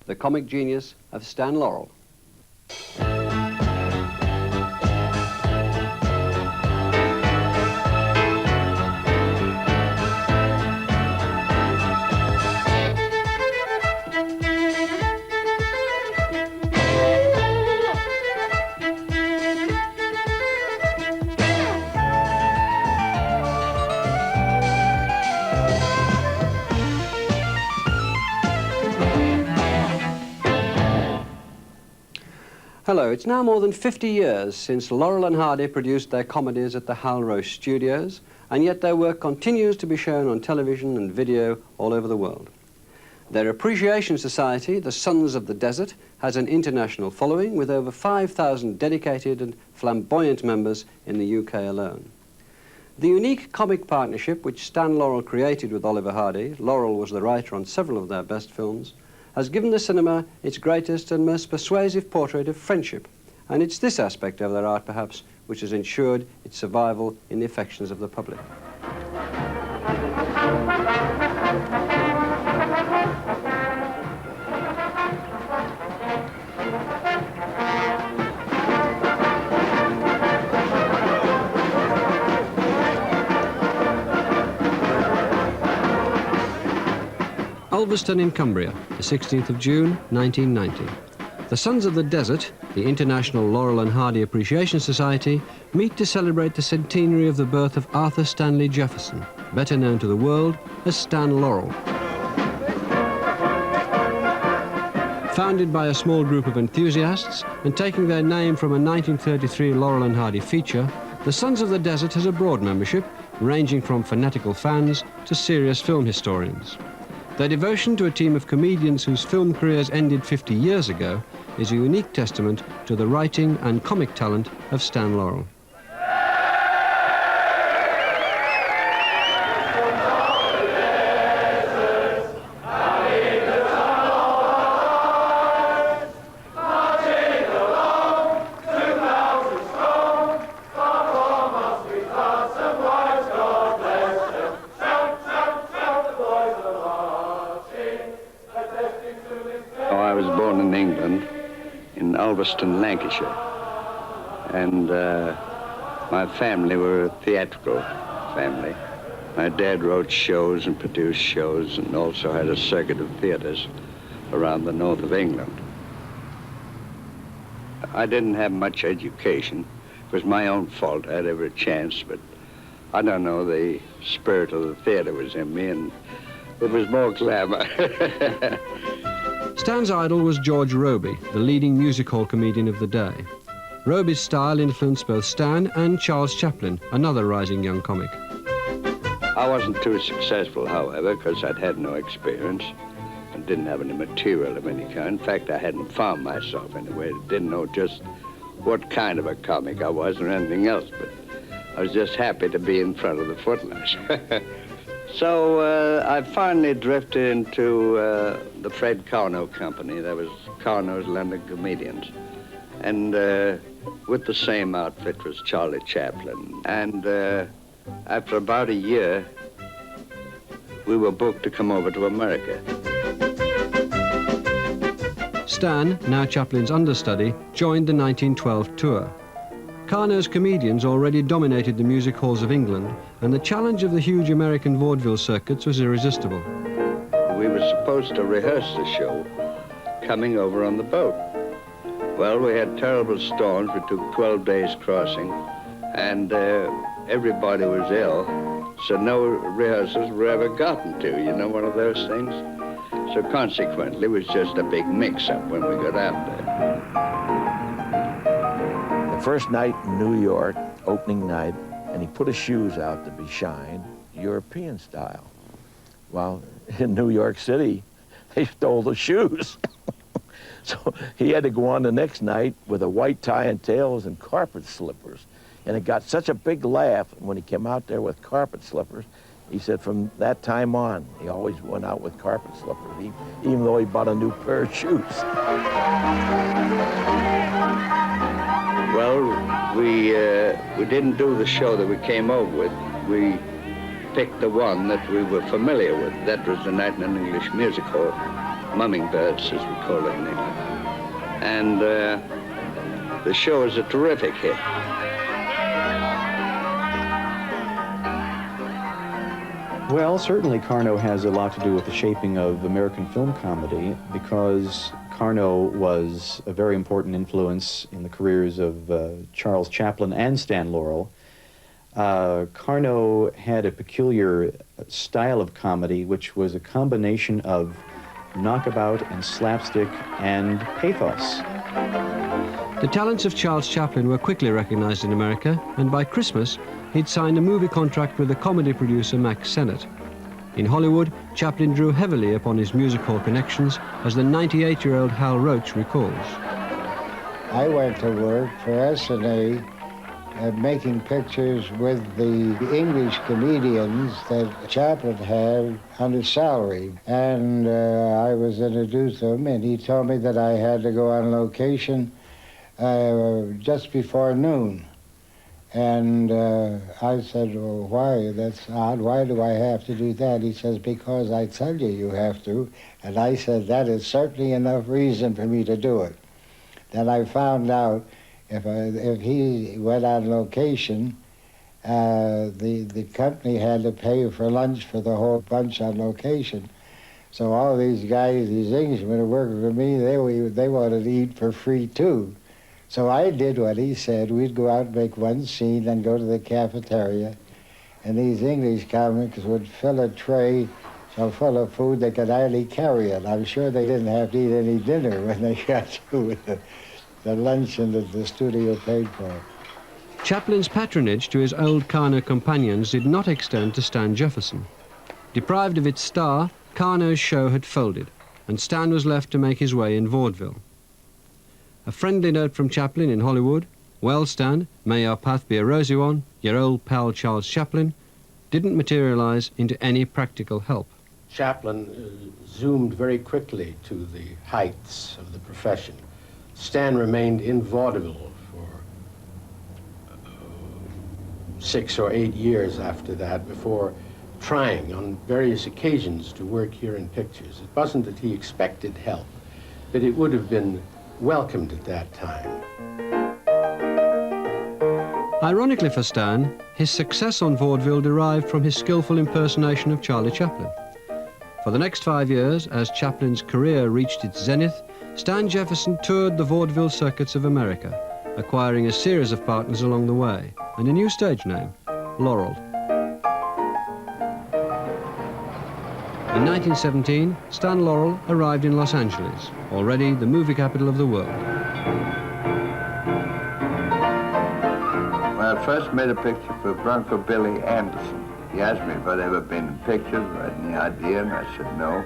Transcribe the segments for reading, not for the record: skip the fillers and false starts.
the comic genius of Stan Laurel. Hello, it's now more than 50 years since Laurel and Hardy produced their comedies at the Hal Roche studios, and yet their work continues to be shown on television and video all over the world. Their appreciation society, the Sons of the Desert, has an international following with over 5,000 dedicated and flamboyant members in the UK alone. The unique comic partnership which Stan Laurel created with Oliver Hardy, Laurel was the writer on several of their best films, has given the cinema its greatest and most persuasive portrait of friendship, and it's this aspect of their art, perhaps, which has ensured its survival in the affections of the public. Ulverston in Cumbria, the 16th of June, 1990. The Sons of the Desert, the International Laurel and Hardy Appreciation Society, meet to celebrate the centenary of the birth of Arthur Stanley Jefferson, better known to the world as Stan Laurel. Founded by a small group of enthusiasts and taking their name from a 1933 Laurel and Hardy feature, the Sons of the Desert has a broad membership, ranging from fanatical fans to serious film historians. Their devotion to a team of comedians whose film careers ended 50 years ago is a unique testament to the writing and comic talent of Stan Laurel. I was born in England, in Ulverston, Lancashire, and my family were a theatrical family. My dad wrote shows and produced shows and also had a circuit of theaters around the north of England. I didn't have much education. It was my own fault. I had every chance, but I don't know, the spirit of the theater was in me, and it was more glamour. Stan's idol was George Robey, the leading music hall comedian of the day. Robey's style influenced both Stan and Charles Chaplin, another rising young comic. I wasn't too successful, however, because I'd had no experience and didn't have any material of any kind. In fact, I hadn't found myself anyway. I didn't know just what kind of a comic I was or anything else, but I was just happy to be in front of the footlights. So I finally drifted into the Fred Carnot Company. That was Carnot's London Comedians. And with the same outfit was Charlie Chaplin. And after about a year, we were booked to come over to America. Stan, now Chaplin's understudy, joined the 1912 tour. Carnot's comedians already dominated the music halls of England, and the challenge of the huge American vaudeville circuits was irresistible. We were supposed to rehearse the show coming over on the boat. Well, we had terrible storms. We took 12 days crossing, and everybody was ill, so no rehearsals were ever gotten to, you know, one of those things. So consequently, it was just a big mix-up when we got out there. The first night in New York, opening night, and he put his shoes out to be shined, European style. Well, in New York City, they stole the shoes. So he had to go on the next night with a white tie and tails and carpet slippers. And it got such a big laugh when he came out there with carpet slippers. He said from that time on, he always went out with carpet slippers, even though he bought a new pair of shoes. Well, we didn't do the show that we came over with. We picked the one that we were familiar with. That was the Night in an English Music Hall. mumming birds, as we call it in England. And the show is a terrific hit. Well, certainly Carnot has a lot to do with the shaping of American film comedy, because Carnot was a very important influence in the careers of Charles Chaplin and Stan Laurel. Carnot had a peculiar style of comedy which was a combination of knockabout and slapstick and pathos. The talents of Charles Chaplin were quickly recognized in America, and by Christmas, he'd signed a movie contract with the comedy producer Max Sennett. In Hollywood, Chaplin drew heavily upon his music hall connections, as the 98-year-old Hal Roach recalls. I went to work for SNA making pictures with the English comedians that Chaplin had on his salary. And I was introduced to him, and he told me that I had to go on location just before noon. And I said, well, why? That's odd. Why do I have to do that? He says, because I tell you you have to. And I said, that is certainly enough reason for me to do it. Then I found out if he went on location, the company had to pay for lunch for the whole bunch on location. So all these guys, these Englishmen who working for me, they wanted to eat for free too. So I did what he said. We'd go out and make one scene, then go to the cafeteria, and these English comics would fill a tray so full of food they could hardly carry it. I'm sure they didn't have to eat any dinner when they got through with the luncheon that the studio paid for. Chaplin's patronage to his old Carnot companions did not extend to Stan Jefferson. Deprived of its star, Carnot's show had folded, and Stan was left to make his way in vaudeville. A friendly note from Chaplin in Hollywood, "Well, Stan, may our path be a rosy one, your old pal Charles Chaplin," didn't materialize into any practical help. Chaplin zoomed very quickly to the heights of the profession. Stan remained in vaudeville for 6 or 8 years after that before trying on various occasions to work here in pictures. It wasn't that he expected help, but it would have been welcomed at that time. Ironically for Stan, his success on vaudeville derived from his skillful impersonation of Charlie Chaplin. For the next 5 years, as Chaplin's career reached its zenith, Stan Jefferson toured the vaudeville circuits of America, acquiring a series of partners along the way, and a new stage name, Laurel. In 1917, Stan Laurel arrived in Los Angeles, already the movie capital of the world. Well, I first made a picture for Bronco Billy Anderson. He asked me if I'd ever been in pictures, or had any idea, and I said no.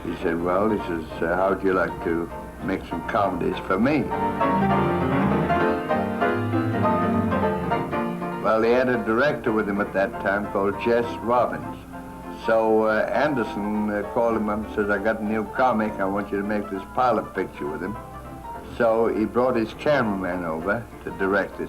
He said, well, he says, how'd you like to make some comedies for me? Well, he had a director with him at that time called Jess Robbins. So Anderson called him up and said, I got a new comic, I want you to make this pilot picture with him. So he brought his cameraman over to direct this